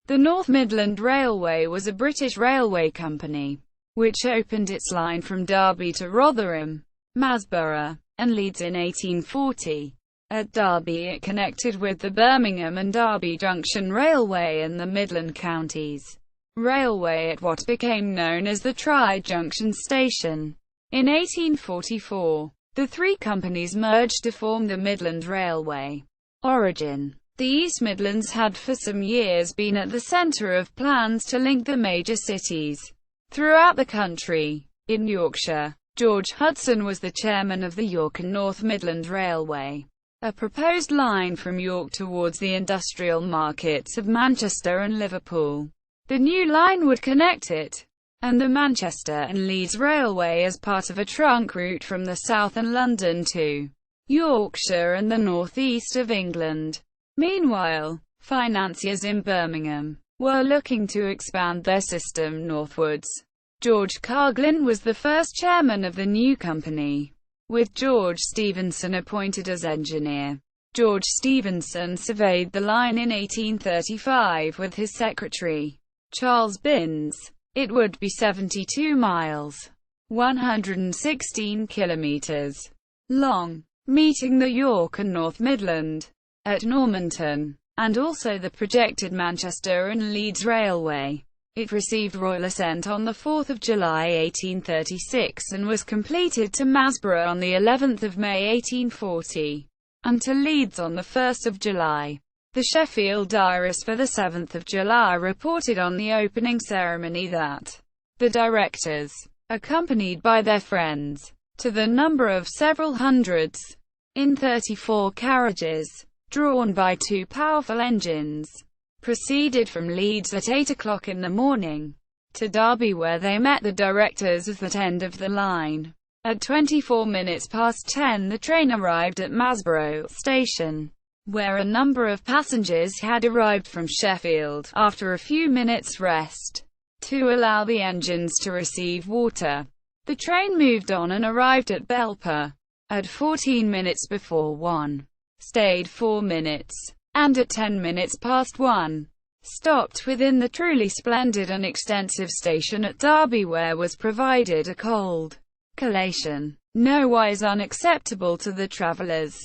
The North Midland Railway was a British railway company, which opened its line from Derby to Rotherham, Masbrough, and Leeds in 1840. At Derby it connected with the Birmingham and Derby Junction Railway and the Midland Counties Railway at what became known as the Tri Junct Station. In 1844, the three companies merged to form the Midland Railway. Origin: the East Midlands had for some years been at the centre of plans to link the major cities throughout the country. In Yorkshire, George Hudson was the chairman of the York and North Midland Railway, a proposed line from York towards the industrial markets of Manchester and Liverpool. The new line would connect it and the Manchester and Leeds Railway as part of a trunk route from the south and London to Yorkshire and the northeast of England. Meanwhile, financiers in Birmingham were looking to expand their system northwards. George Carglin was the first chairman of the new company, with George Stephenson appointed as engineer. George Stephenson surveyed the line in 1835 with his secretary, Charles Binns. It would be 72 miles, 116 kilometres, long, meeting the York and North Midland at Normanton, and also the projected Manchester and Leeds Railway. It received royal assent on 4 July 1836 and was completed to Masbrough on the 11th of May 1840, and to Leeds on 1 July. The Sheffield Diarist for 7 July reported on the opening ceremony that the directors, accompanied by their friends, to the number of several hundreds, in 34 carriages, drawn by two powerful engines, proceeded from Leeds at 8 o'clock in the morning to Derby, where they met the directors at that end of the line. At 24 minutes past 10 the train arrived at Masbrough Station, where a number of passengers had arrived from Sheffield, after a few minutes' rest, to allow the engines to receive water. The train moved on and arrived at Belper at 14 minutes before 1, stayed 4 minutes, and at 10 minutes past 1, stopped within the truly splendid and extensive station at Derby, where was provided a cold collation, nowise unacceptable to the travellers.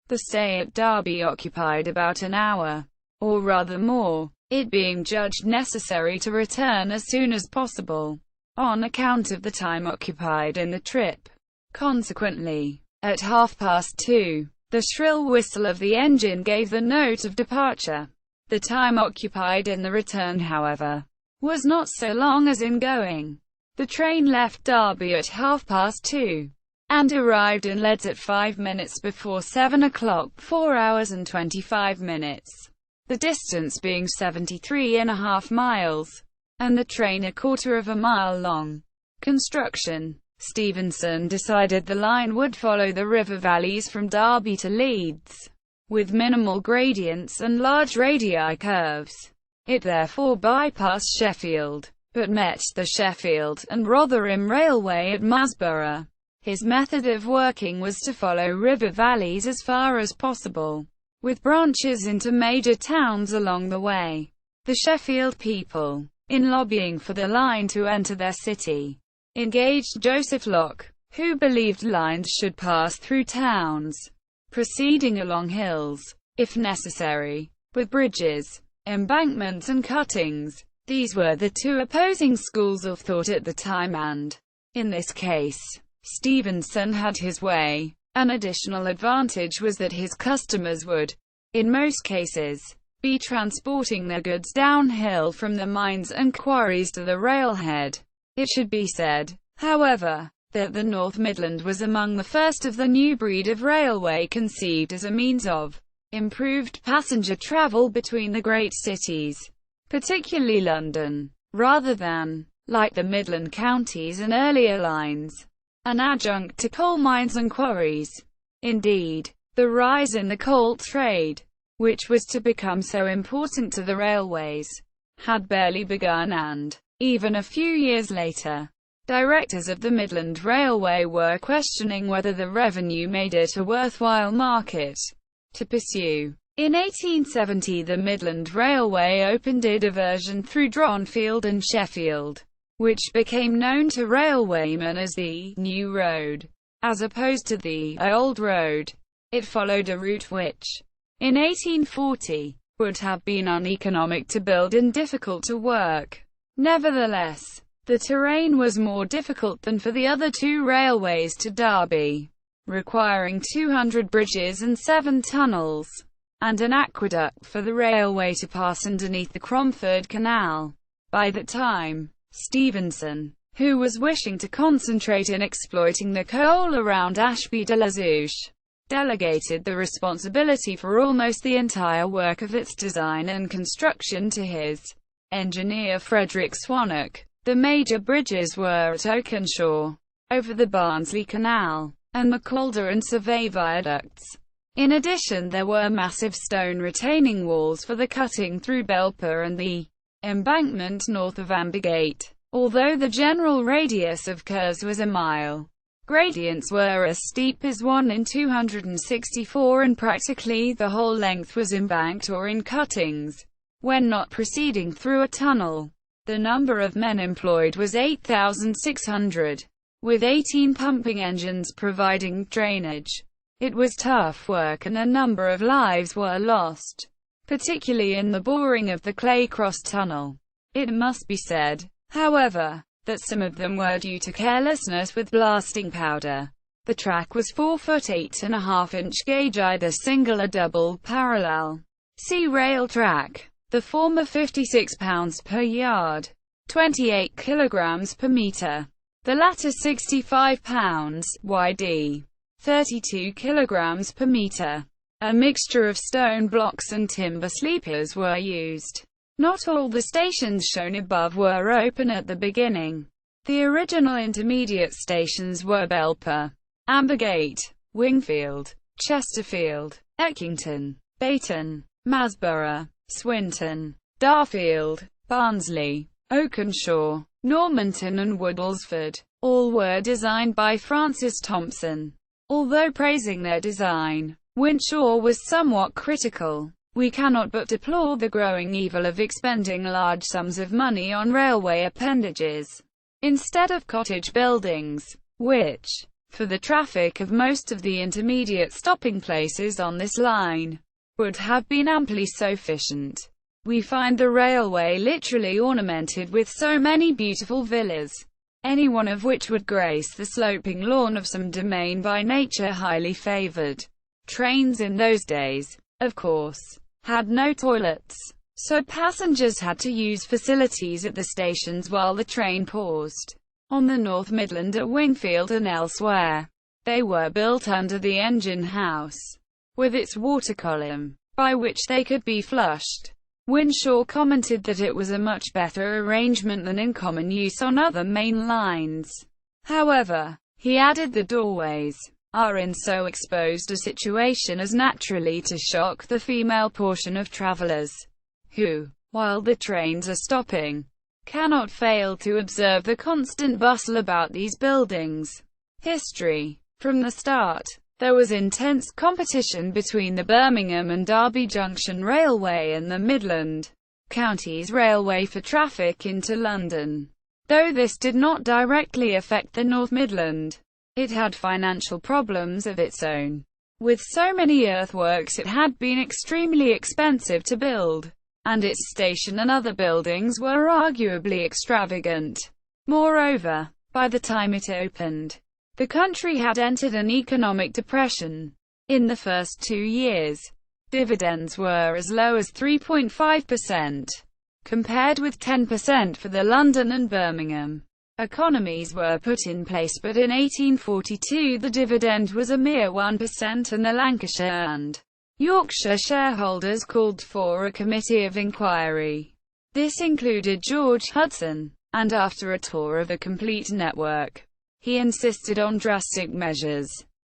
The stay at Derby occupied about an hour, or rather more, it being judged necessary to return as soon as possible, on account of the time occupied in the trip. Consequently, at 2:30, the shrill whistle of the engine gave the note of departure. The time occupied in the return, however, was not so long as in going. The train left Derby at 2:30. And arrived in Leeds at 5 minutes before 7 o'clock, 4 hours and 25 minutes, the distance being 73.5 miles, and the train a quarter of a mile long. Construction: Stephenson decided the line would follow the river valleys from Derby to Leeds, with minimal gradients and large radii curves. It therefore bypassed Sheffield, but met the Sheffield and Rotherham Railway at Masbrough. His method of working was to follow river valleys as far as possible, with branches into major towns along the way. The Sheffield people, in lobbying for the line to enter their city, engaged Joseph Locke, who believed lines should pass through towns, proceeding along hills, if necessary, with bridges, embankments and cuttings. These were the two opposing schools of thought at the time, and, in this case, Stephenson had his way. An additional advantage was that his customers would, in most cases, be transporting their goods downhill from the mines and quarries to the railhead. It should be said, however, that the North Midland was among the first of the new breed of railway conceived as a means of improved passenger travel between the great cities, particularly London, rather than, like the Midland Counties and earlier lines, an adjunct to coal mines and quarries. Indeed, the rise in the coal trade, which was to become so important to the railways, had barely begun, and, even a few years later, directors of the Midland Railway were questioning whether the revenue made it a worthwhile market to pursue. In 1870 the Midland Railway opened a diversion through Dronfield and Sheffield, which became known to railwaymen as the New Road, as opposed to the Old Road. It followed a route which, in 1840, would have been uneconomic to build and difficult to work. Nevertheless, the terrain was more difficult than for the other two railways to Derby, requiring 200 bridges and 7 tunnels, and an aqueduct for the railway to pass underneath the Cromford Canal. By that time, Stevenson, who was wishing to concentrate in exploiting the coal around Ashby-de-la-Zouch, delegated the responsibility for almost the entire work of its design and construction to his engineer Frederick Swannock. The major bridges were at Oakenshaw, over the Barnsley Canal, and the Calder and Survey viaducts. In addition, there were massive stone retaining walls for the cutting through Belper and the embankment north of Ambigate. Although the general radius of curves was a mile, gradients were as steep as 1 in 264 and practically the whole length was embanked or in cuttings, when not proceeding through a tunnel. The number of men employed was 8,600, with 18 pumping engines providing drainage. It was tough work and a number of lives were lost, particularly in the boring of the Claycross Tunnel. It must be said, however, that some of them were due to carelessness with blasting powder. The track was 4 foot 8.5-inch gauge, either single or double parallel. See rail track. The former 56 pounds per yard, 28 kilograms per meter. The latter 65 pounds, YD, 32 kilograms per meter. A mixture of stone blocks and timber sleepers were used. Not all the stations shown above were open at the beginning. The original intermediate stations were Belper, Ambigate, Wingfield, Chesterfield, Eckington, Bayton, Masbrough, Swinton, Darfield, Barnsley, Oakenshaw, Normanton and Woodlesford. All were designed by Francis Thompson. Although praising their design, Winshaw was somewhat critical. We cannot but deplore the growing evil of expending large sums of money on railway appendages, instead of cottage buildings, which, for the traffic of most of the intermediate stopping places on this line, would have been amply sufficient. We find the railway literally ornamented with so many beautiful villas, any one of which would grace the sloping lawn of some domain by nature highly favored. Trains in those days, of course, had no toilets, so passengers had to use facilities at the stations while the train paused. On the North Midland at Wingfield and elsewhere, they were built under the engine house, with its water column, by which they could be flushed. Winshaw commented that it was a much better arrangement than in common use on other main lines. However, he added, the doorways are in so exposed a situation as naturally to shock the female portion of travellers, who, while the trains are stopping, cannot fail to observe the constant bustle about these buildings. History. From the start, there was intense competition between the Birmingham and Derby Junction Railway and the Midland Counties Railway for traffic into London. Though this did not directly affect the North Midland, it had financial problems of its own. With so many earthworks, it had been extremely expensive to build, and its station and other buildings were arguably extravagant. Moreover, by the time it opened, the country had entered an economic depression. In the first 2 years, dividends were as low as 3.5%, compared with 10% for the London and Birmingham. Economies were put in place, but in 1842 the dividend was a mere 1%, and the Lancashire and Yorkshire shareholders called for a committee of inquiry. This included George Hudson, and after a tour of the complete network, he insisted on drastic measures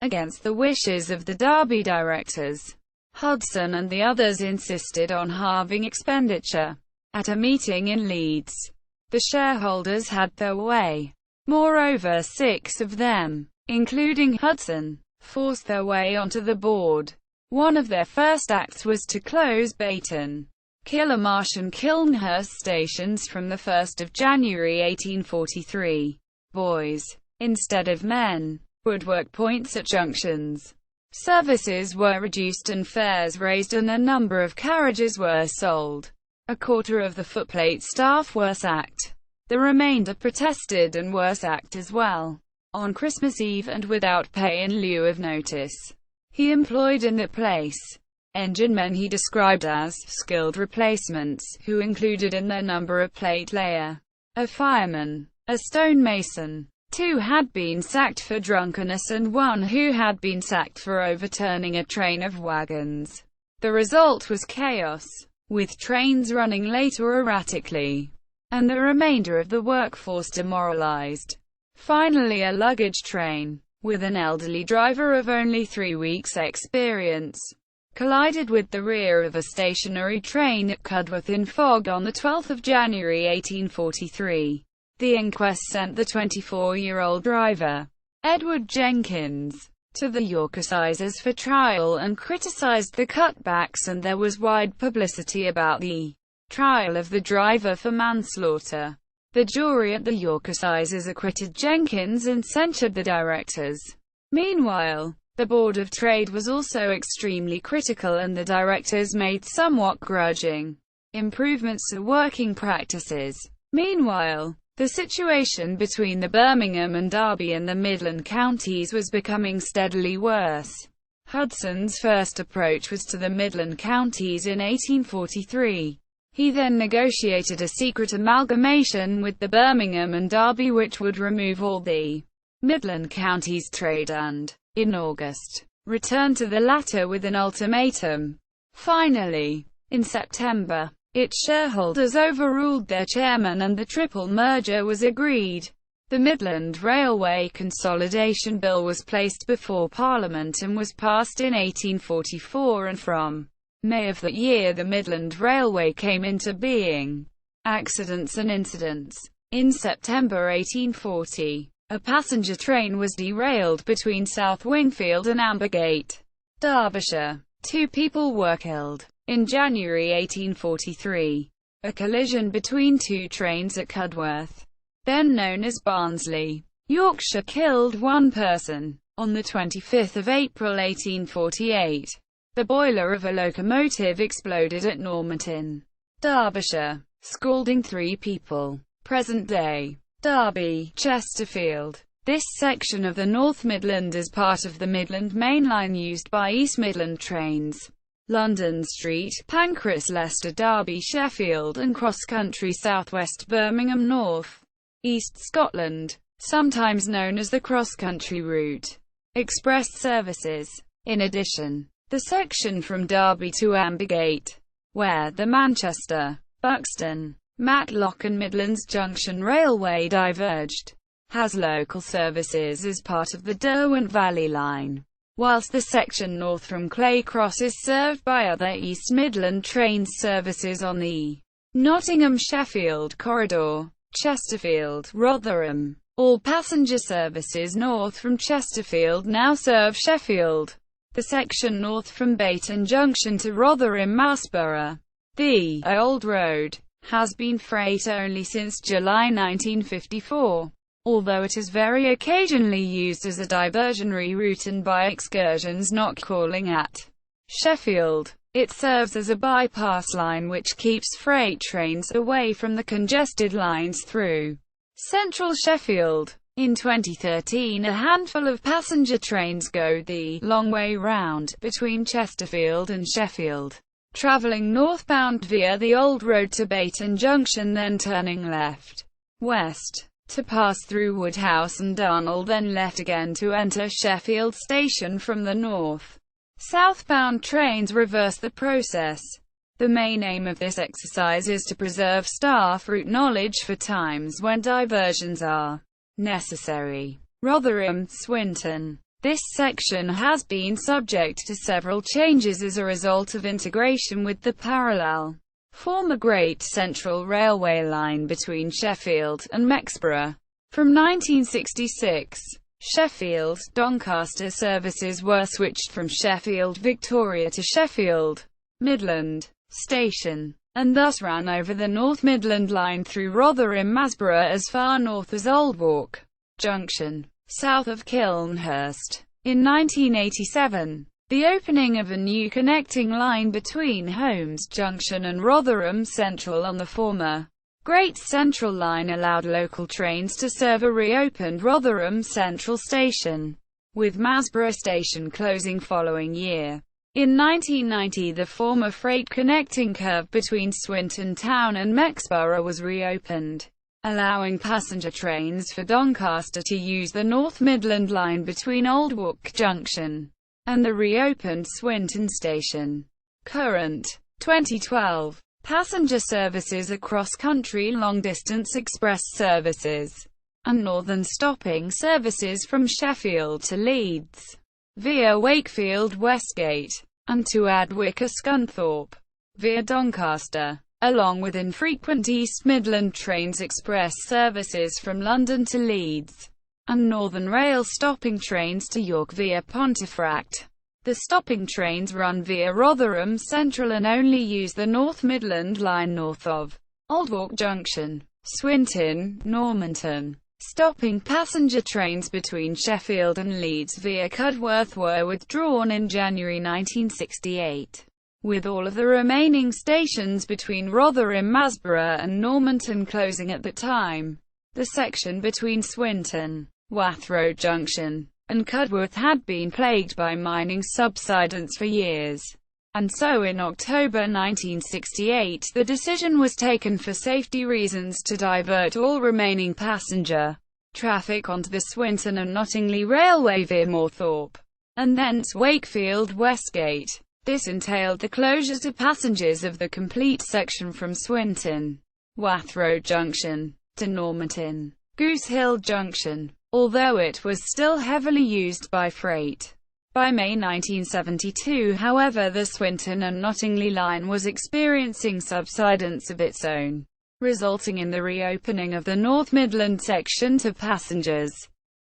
against the wishes of the Derby directors. Hudson and the others insisted on halving expenditure. At a meeting in Leeds, the shareholders had their way. Moreover, 6 of them, including Hudson, forced their way onto the board. One of their first acts was to close Bayton, Kilmarsh and Kilnhurst stations from the 1st of January 1843. Boys, instead of men, would work points at junctions. Services were reduced and fares raised, and a number of carriages were sold. A quarter of the footplate staff were sacked. The remainder protested and were sacked as well. On Christmas Eve, and without pay in lieu of notice, he employed in the place enginemen he described as skilled replacements, who included in their number a plate layer, a fireman, a stonemason. 2 had been sacked for drunkenness and 1 who had been sacked for overturning a train of wagons. The result was chaos, with trains running late or erratically, and the remainder of the workforce demoralized. Finally, a luggage train, with an elderly driver of only 3 weeks' experience, collided with the rear of a stationary train at Cudworth in fog on 12 January 1843. The inquest sent the 24-year-old driver, Edward Jenkins, to the York Assizes for trial and criticised the cutbacks, and there was wide publicity about the trial of the driver for manslaughter. The jury at the York Assizes acquitted Jenkins and censured the directors. Meanwhile, the Board of Trade was also extremely critical, and the directors made somewhat grudging improvements to working practices. Meanwhile, the situation between the Birmingham and Derby and the Midland counties was becoming steadily worse. Hudson's first approach was to the Midland counties in 1843. He then negotiated a secret amalgamation with the Birmingham and Derby, which would remove all the Midland counties trade and, in August, returned to the latter with an ultimatum. Finally, in September, its shareholders overruled their chairman and the triple merger was agreed. The Midland Railway Consolidation Bill was placed before Parliament and was passed in 1844, and from May of that year the Midland Railway came into being. Accidents and incidents. In September 1840, a passenger train was derailed between South Wingfield and Ambergate, Derbyshire. 2 people were killed. In January 1843, a collision between 2 trains at Cudworth, then known as Barnsley, Yorkshire, killed 1 person. On 25 April 1848, the boiler of a locomotive exploded at Normanton, Derbyshire, scalding 3 people. Present-day Derby, Chesterfield. This section of the North Midland is part of the Midland Main Line used by East Midland trains. London Street, Pancras, Leicester, Derby, Sheffield, and cross-country southwest Birmingham, North East Scotland, sometimes known as the cross-country route. Express services. In addition, the section from Derby to Ambergate, where the Manchester, Buxton, Matlock and Midlands Junction Railway diverged, has local services as part of the Derwent Valley Line, whilst the section north from Clay Cross is served by other East Midland train services on the Nottingham-Sheffield corridor. Chesterfield, Rotherham. All passenger services north from Chesterfield now serve Sheffield. The section north from Bayton Junction to Rotherham Masbrough, the Old Road, has been freight only since July 1954. Although it is very occasionally used as a diversionary route and by excursions not calling at Sheffield, it serves as a bypass line which keeps freight trains away from the congested lines through central Sheffield. In 2013, a handful of passenger trains go the long way round between Chesterfield and Sheffield, travelling northbound via the Old Road to Bayton Junction, then turning left-west to pass through Woodhouse and Darnall, then left again to enter Sheffield Station from the north. Southbound trains reverse the process. The main aim of this exercise is to preserve staff route knowledge for times when diversions are necessary. Rotherham, Swinton. This section has been subject to several changes as a result of integration with the parallel former Great Central Railway line between Sheffield and Mexborough. From 1966, Sheffield, Doncaster services were switched from Sheffield Victoria to Sheffield Midland Station, and thus ran over the North Midland Line through Rotherham Masbrough as far north as Oldwalk Junction, south of Kilnhurst. In 1987, the opening of a new connecting line between Holmes Junction and Rotherham Central on the former Great Central Line allowed local trains to serve a reopened Rotherham Central Station, with Masbrough Station closing following year. In 1990, the former freight connecting curve between Swinton Town and Mexborough was reopened, allowing passenger trains for Doncaster to use the North Midland Line between Oldwalk Junction and the reopened Swinton Station. Current 2012 passenger services are cross-country long-distance express services and northern stopping services from Sheffield to Leeds via Wakefield Westgate, and to Ardwick or Scunthorpe via Doncaster, along with infrequent East Midland Trains express services from London to Leeds, and Northern Rail stopping trains to York via Pontefract. The stopping trains run via Rotherham Central and only use the North Midland Line north of Oldwalk Junction, Swinton, Normanton. Stopping passenger trains between Sheffield and Leeds via Cudworth were withdrawn in January 1968, with all of the remaining stations between Rotherham, Masbrough and Normanton closing at the time. The section between Swinton, Wathrow Junction and Cudworth had been plagued by mining subsidence for years, and so in October 1968 the decision was taken for safety reasons to divert all remaining passenger traffic onto the Swinton and Nottingham Railway via Moorthorpe, and thence Wakefield Westgate. This entailed the closure to passengers of the complete section from Swinton, Wathrow Junction, to Normanton, Goose Hill Junction, although it was still heavily used by freight. By May 1972, however, the Swinton and Nottingham line was experiencing subsidence of its own, resulting in the reopening of the North Midland section to passengers.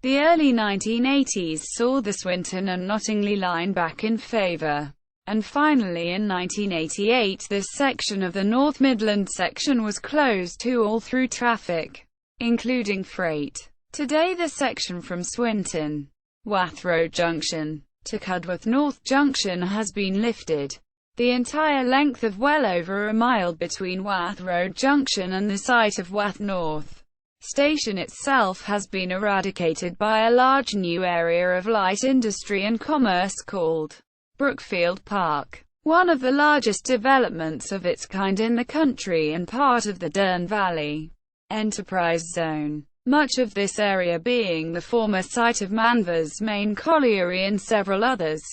The early 1980s saw the Swinton and Nottingham line back in favour, and finally in 1988 this section of the North Midland section was closed to all through traffic, including freight. Today the section from Swinton, Wathrow Junction, to Cudworth North Junction has been lifted. The entire length of well over a mile between Wathrow Junction and the site of Wath North Station itself has been eradicated by a large new area of light industry and commerce called Brookfield Park, one of the largest developments of its kind in the country and part of the Dearne Valley Enterprise Zone. Much of this area being the former site of Manvers Main Colliery and several others,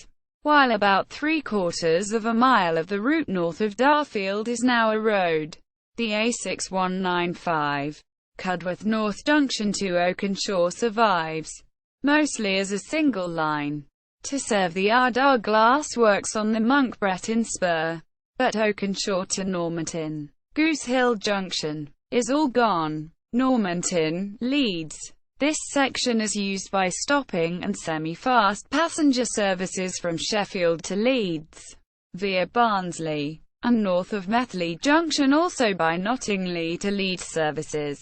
while about 3/4 of a mile of the route north of Darfield is now a road. The A6195, Cudworth North Junction to Oakenshaw survives, mostly as a single line, to serve the Ardagh Glass Works on the Monk Bretton Spur, but Oakenshaw to Normanton, Goose Hill Junction, is all gone. Normanton, Leeds. This section is used by stopping and semi-fast passenger services from Sheffield to Leeds, via Barnsley, and north of Methley Junction also by Nottingham to Leeds services.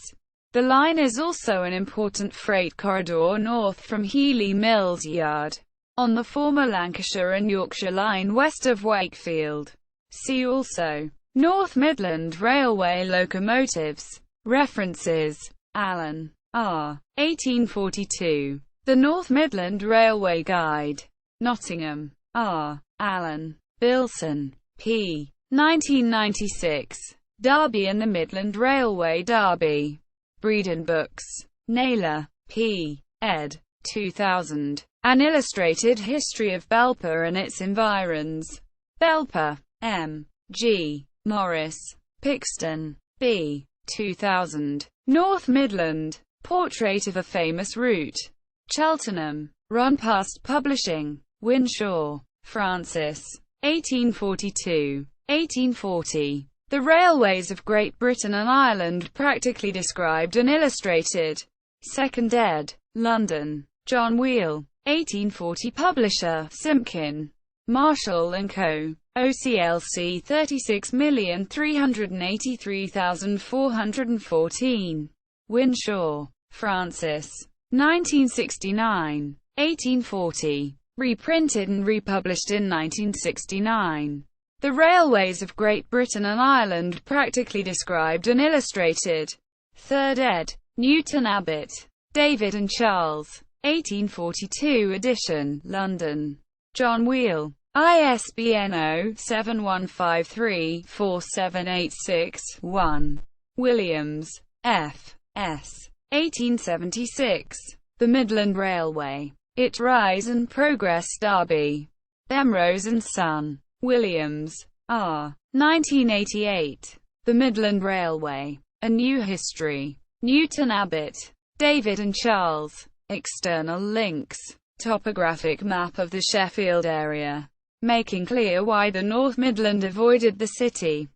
The line is also an important freight corridor north from Healy Mills Yard, on the former Lancashire and Yorkshire line west of Wakefield. See also North Midland Railway locomotives. References: Allen, R. 1842. The North Midland Railway Guide. Nottingham, R. Allen. Bilson, P. 1996. Derby and the Midland Railway Derby. Breeden Books. Naylor, P. ed. 2000. An Illustrated History of Belper and its Environs. Belper, M. G. Morris. Pixton, B. 2000. North Midland. Portrait of a Famous Route. Cheltenham. Run Past Publishing. Winshaw, Francis. 1842. 1840. The Railways of Great Britain and Ireland Practically Described and Illustrated. 2nd ed. London. John Wheel. 1840 Publisher, Simpkin, Marshall & Co. OCLC 36383414. Winshaw, Francis. 1969. 1840. Reprinted and republished in 1969. The Railways of Great Britain and Ireland Practically Described and Illustrated. 3rd ed. Newton Abbott. David and Charles. 1842 edition, London. John Wheel. ISBN 0-7153-47861. Williams, F. S. 1876. The Midland Railway. Its Rise and Progress Derby. Emrose and Son. Williams, R. 1988. The Midland Railway. A New History. Newton Abbott. David and Charles. External links. Topographic map of the Sheffield area, making clear why the North Midland avoided the city.